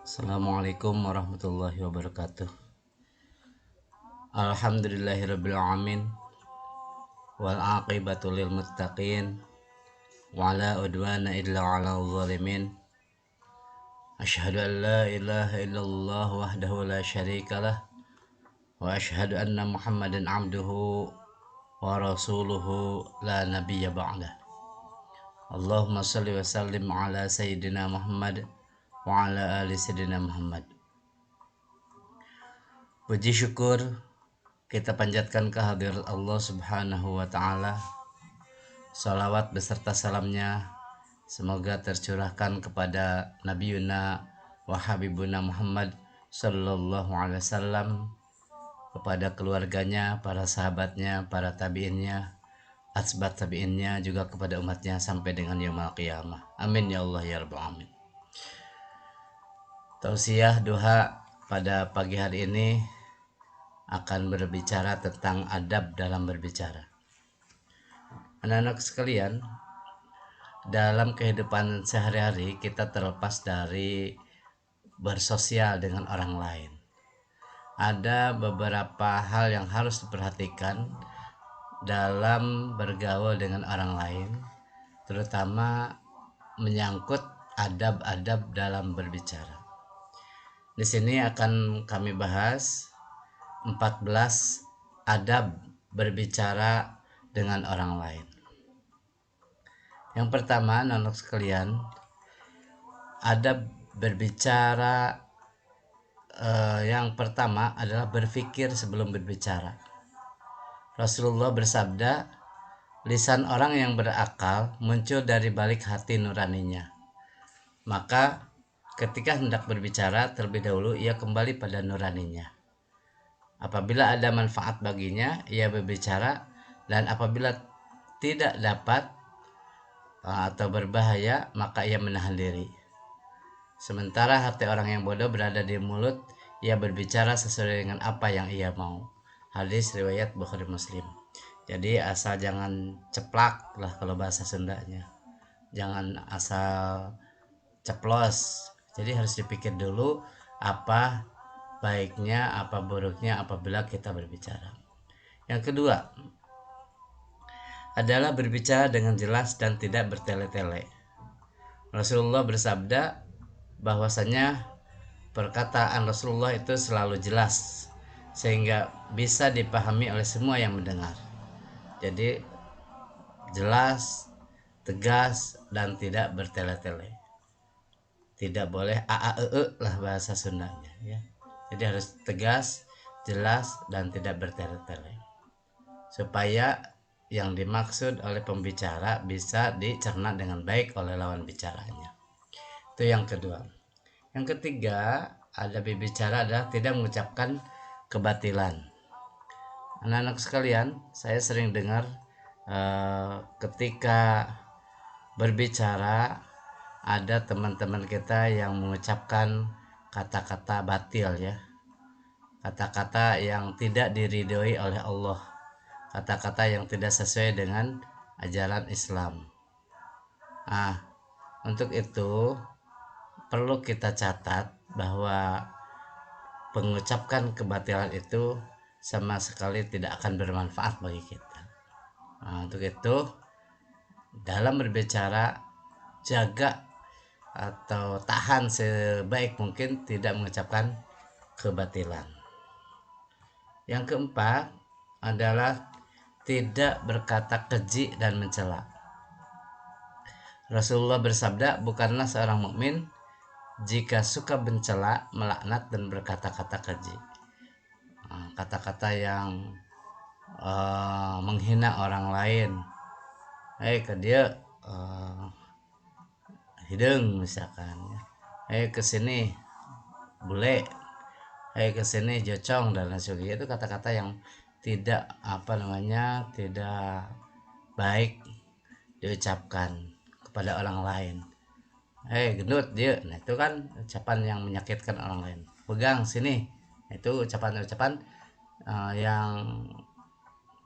Assalamualaikum warahmatullahi wabarakatuh. Alhamdulillahirabbil alamin wal aqibatu lil muttaqin wa la udwana illa 'alal zalimin. Asyhadu an la ilaha illallah wahdahu la syarikalah wa asyhadu anna Muhammadan 'abduhu wa rasuluhu la nabiyya ba'dah. Allahumma shalli wa sallim ala sayyidina Muhammad wa ala ali sayyidina Muhammad. Puji syukur kita panjatkan kehadirat Allah Subhanahu wa Ta'ala. Salawat beserta salamnya semoga tercurahkan kepada Nabi Yuna wa Habibuna Muhammad Sallallahu Alaihi Wasallam, kepada keluarganya, para sahabatnya, para tabiinnya, asbat tabiinnya, juga kepada umatnya sampai dengan yaumul qiyamah. Amin ya Allah ya Rabbal alamin. Tausiah duha pada pagi hari ini akan berbicara tentang adab dalam berbicara. Anak-anak sekalian, dalam kehidupan sehari-hari kita terlepas dari bersosial dengan orang lain. Ada beberapa hal yang harus diperhatikan dalam bergaul dengan orang lain, terutama menyangkut adab-adab dalam berbicara. Di sini akan kami bahas 14 adab berbicara dengan orang lain. Yang pertama, anak sekalian, adab berbicara yang pertama adalah berpikir sebelum berbicara. Rasulullah bersabda, lisan orang yang berakal muncul dari balik hati nuraninya. Maka ketika hendak berbicara, terlebih dahulu ia kembali pada nuraninya. Apabila ada manfaat baginya, ia berbicara, dan apabila tidak dapat atau berbahaya, maka ia menahan diri. Sementara hati orang yang bodoh berada di mulut, ia berbicara sesuai dengan apa yang ia mau. Hadis riwayat Bukhari Muslim. Jadi asal jangan ceplak lah kalau bahasa Sundanya. Jangan asal ceplos. Jadi harus dipikir dulu apa baiknya, apa buruknya apabila kita berbicara. Yang kedua adalah berbicara dengan jelas dan tidak bertele-tele. Rasulullah bersabda bahwasanya perkataan Rasulullah itu selalu jelas sehingga bisa dipahami oleh semua yang mendengar. Jadi jelas, tegas, dan tidak bertele-tele. Tidak boleh lah bahasa Sundanya ya. Jadi harus tegas, jelas, dan tidak bertele-tele supaya yang dimaksud oleh pembicara bisa dicerna dengan baik oleh lawan bicaranya. Itu yang kedua. Yang ketiga, adab berbicara adalah tidak mengucapkan kebatilan. Anak-anak sekalian, saya sering dengar ketika berbicara ada teman-teman kita yang mengucapkan kata-kata batil ya, kata-kata yang tidak diridhoi oleh Allah, kata-kata yang tidak sesuai dengan ajaran Islam. Untuk itu perlu kita catat bahwa mengucapkan kebatilan itu sama sekali tidak akan bermanfaat bagi kita. Untuk itu dalam berbicara jaga atau tahan sebaik mungkin tidak mengucapkan kebatilan. Yang keempat adalah tidak berkata keji dan mencela. Rasulullah bersabda, bukanlah seorang mukmin jika suka mencela, melaknat, dan berkata-kata keji. Kata-kata yang menghina orang lain. Ke dia hidung misalkan, kesini bule, kesini jocong, dan lain sebagainya. Itu kata-kata yang tidak tidak baik diucapkan kepada orang lain. Gendut dia, nah itu kan ucapan yang menyakitkan orang lain. Pegang sini, itu ucapan-ucapan yang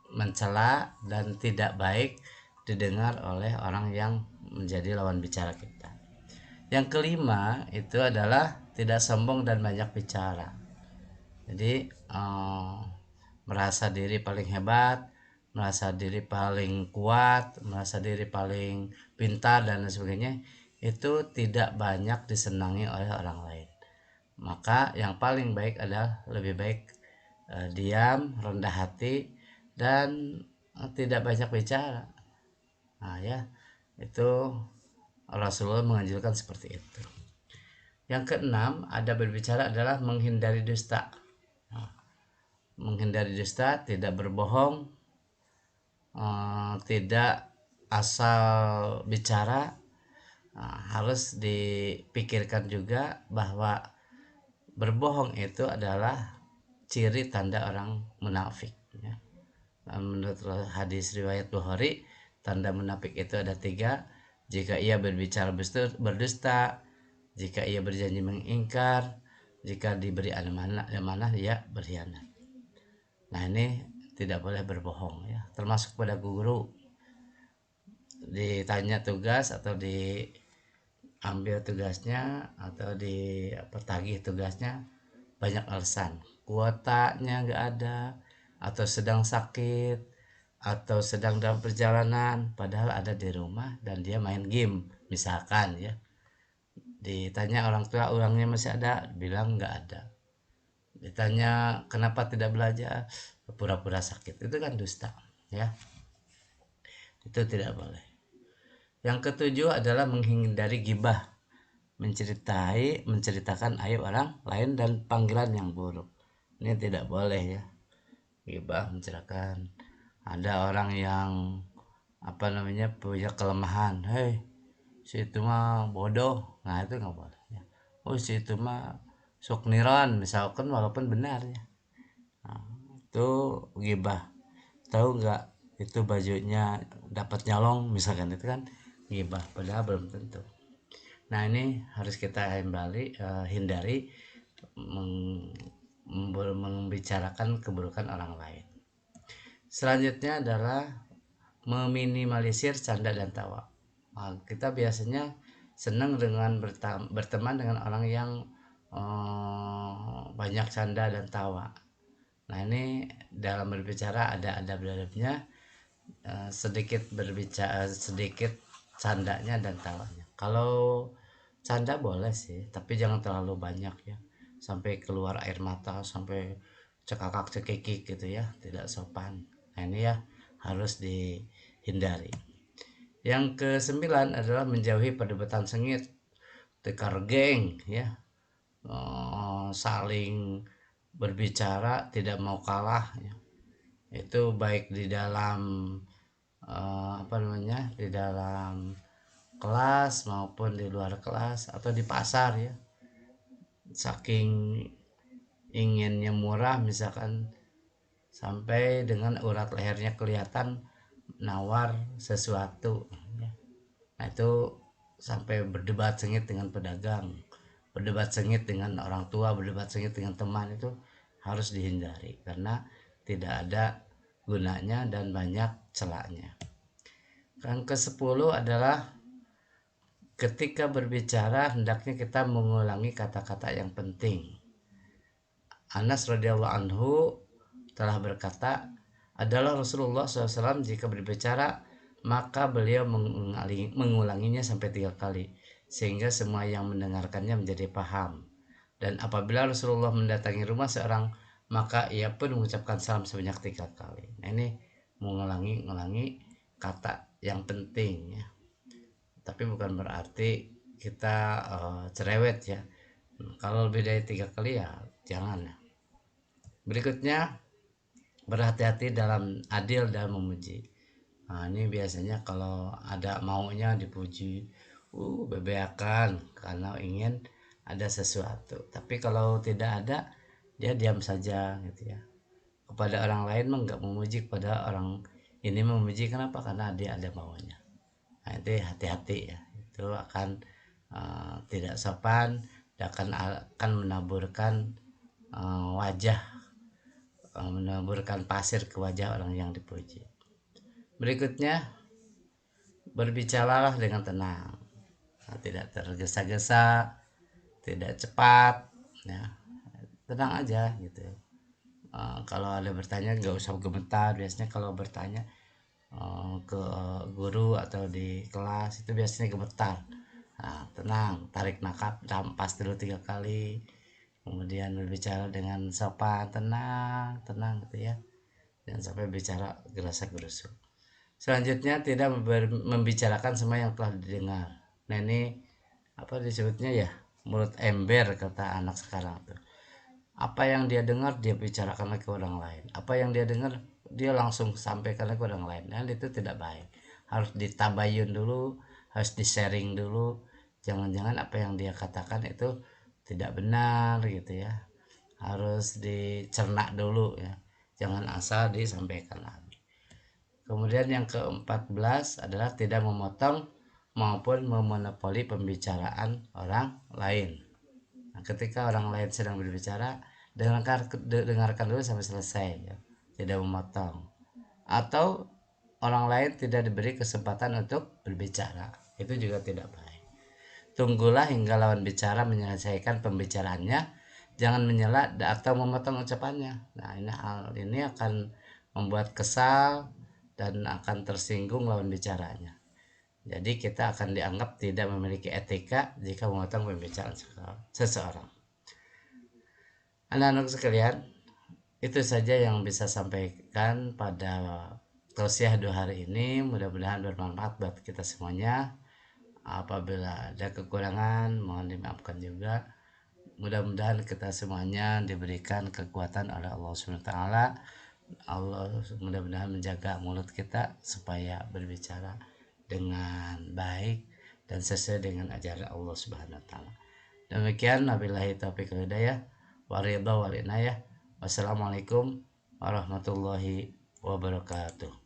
mencela dan tidak baik didengar oleh orang yang menjadi lawan bicara kita. Yang kelima itu adalah tidak sombong dan banyak bicara. Jadi merasa diri paling hebat, merasa diri paling kuat, merasa diri paling pintar dan lain sebagainya, itu tidak banyak disenangi oleh orang lain. Maka yang paling baik adalah lebih baik diam, rendah hati, dan tidak banyak bicara. Nah ya, itu Rasulullah menganjurkan seperti itu. Yang keenam, ada berbicara adalah menghindari dusta. Nah, menghindari dusta, tidak berbohong, tidak asal bicara. Harus dipikirkan juga bahwa berbohong itu adalah ciri tanda orang munafik ya. Menurut hadis riwayat Bukhari, tanda munafik itu ada 3. Jika ia berbicara berdusta, jika ia berjanji mengingkar, jika diberi amanah ia berkhianat. Nah ini tidak boleh berbohong ya, termasuk pada guru. Ditanya tugas atau diambil tugasnya atau ditagih tugasnya, banyak alasan, kuotanya nggak ada, atau sedang sakit, atau sedang dalam perjalanan, padahal ada di rumah dan dia main game misalkan ya. Ditanya orang tua uangnya masih ada, bilang nggak ada. Ditanya kenapa tidak belajar, pura-pura sakit, itu kan dusta ya, itu tidak boleh. Yang ketujuh adalah menghindari gibah, menceritakan aib orang lain dan panggilan yang buruk. Ini tidak boleh ya, gibah, menceritakan. Ada orang yang punya kelemahan, hei si itu mah bodoh, nah itu nggak boleh ya. Oh si itu mah sok niron misalkan, walaupun benar ya, nah, itu gibah. Tahu nggak itu bajunya dapat nyolong misalkan, itu kan gibah padahal belum tentu. Nah ini harus kita hindari membicarakan keburukan orang lain. Selanjutnya adalah meminimalisir canda dan tawa. Nah, kita biasanya senang dengan berteman dengan orang yang banyak canda dan tawa. Nah ini dalam berbicara ada adab-adabnya, sedikit berbicara, sedikit candanya dan tawanya. Kalau canda boleh sih, tapi jangan terlalu banyak ya, sampai keluar air mata, sampai cekakak cekikik gitu ya, tidak sopan. Nah ini ya harus dihindari. Yang ke-9 adalah menjauhi perdebatan sengit, tekar geng ya, saling berbicara tidak mau kalah ya. Itu baik di dalam di dalam kelas maupun di luar kelas atau di pasar ya. Saking inginnya murah misalkan, sampai dengan urat lehernya kelihatan nawar sesuatu ya. Nah itu sampai berdebat sengit dengan pedagang, berdebat sengit dengan orang tua, berdebat sengit dengan teman, itu harus dihindari karena tidak ada gunanya dan banyak celaknya. Yang ke-10 adalah ketika berbicara hendaknya kita mengulangi kata-kata yang penting. Anas radhiyallahu anhu telah berkata, adalah Rasulullah SAW jika berbicara maka beliau mengulanginya sampai 3 kali sehingga semua yang mendengarkannya menjadi paham. Dan apabila Rasulullah mendatangi rumah seorang, maka ia pun mengucapkan salam sebanyak 3 kali. Nah ini mengulangi kata yang penting ya, tapi bukan berarti kita cerewet ya. Kalau lebih dari 3 kali ya jangan ya. Berikutnya, berhati-hati dalam adil dalam memuji. Nah ini biasanya kalau ada maunya dipuji, bebeakan karena ingin ada sesuatu. Tapi kalau tidak ada, dia diam saja gitu ya. Kepada orang lain mah nggak memuji, kepada orang ini memuji. Kenapa? Karena dia ada maunya. Nah itu hati-hati ya, itu akan tidak sopan dan akan menaburkan menaburkan pasir ke wajah orang yang dipuji. Berikutnya, berbicaralah dengan tenang, tidak tergesa-gesa, tidak cepat, ya tenang aja gitu. Kalau ada bertanya nggak usah gemetar. Biasanya kalau bertanya ke guru atau di kelas itu biasanya gemetar. Nah, tenang, tarik nafas dulu 3 kali, kemudian berbicara dengan sopan, tenang, tenang gitu ya. Jangan sampai bicara gerasa-gerusu. Selanjutnya tidak membicarakan semua yang telah didengar. Nah ini apa disebutnya ya, mulut ember kata anak sekarang tuh. Apa yang dia dengar dia bicarakan ke orang lain. Apa yang dia dengar dia langsung sampaikan ke orang lain. Dan itu tidak baik. Harus ditabayun dulu, harus di-sharing dulu. Jangan-jangan apa yang dia katakan itu tidak benar gitu ya. Harus dicerna dulu ya. Jangan asal disampaikan lagi. Kemudian yang ke-14 adalah tidak memotong maupun memonopoli pembicaraan orang lain. Nah, ketika orang lain sedang berbicara, dengarkan dulu sampai selesai ya. Tidak memotong. Atau orang lain tidak diberi kesempatan untuk berbicara. Itu juga tidak baik. Tunggulah hingga lawan bicara menyelesaikan pembicaraannya, jangan menyela atau memotong ucapannya. Nah, hal ini akan membuat kesal dan akan tersinggung lawan bicaranya. Jadi kita akan dianggap tidak memiliki etika jika memotong pembicaraan seseorang. Anak-anak sekalian, itu saja yang bisa sampaikan pada tausiah 2 hari ini. Mudah-mudahan bermanfaat buat kita semuanya. Apabila ada kekurangan mohon dimaafkan juga. Mudah-mudahan kita semuanya diberikan kekuatan oleh Allah SWT. Allah mudah-mudahan menjaga mulut kita supaya berbicara dengan baik dan sesuai dengan ajaran Allah Subhanahu wa taala. Demikian wabillahi taufiq wal hidayah waridha wal inayah. Wassalamualaikum warahmatullahi wabarakatuh.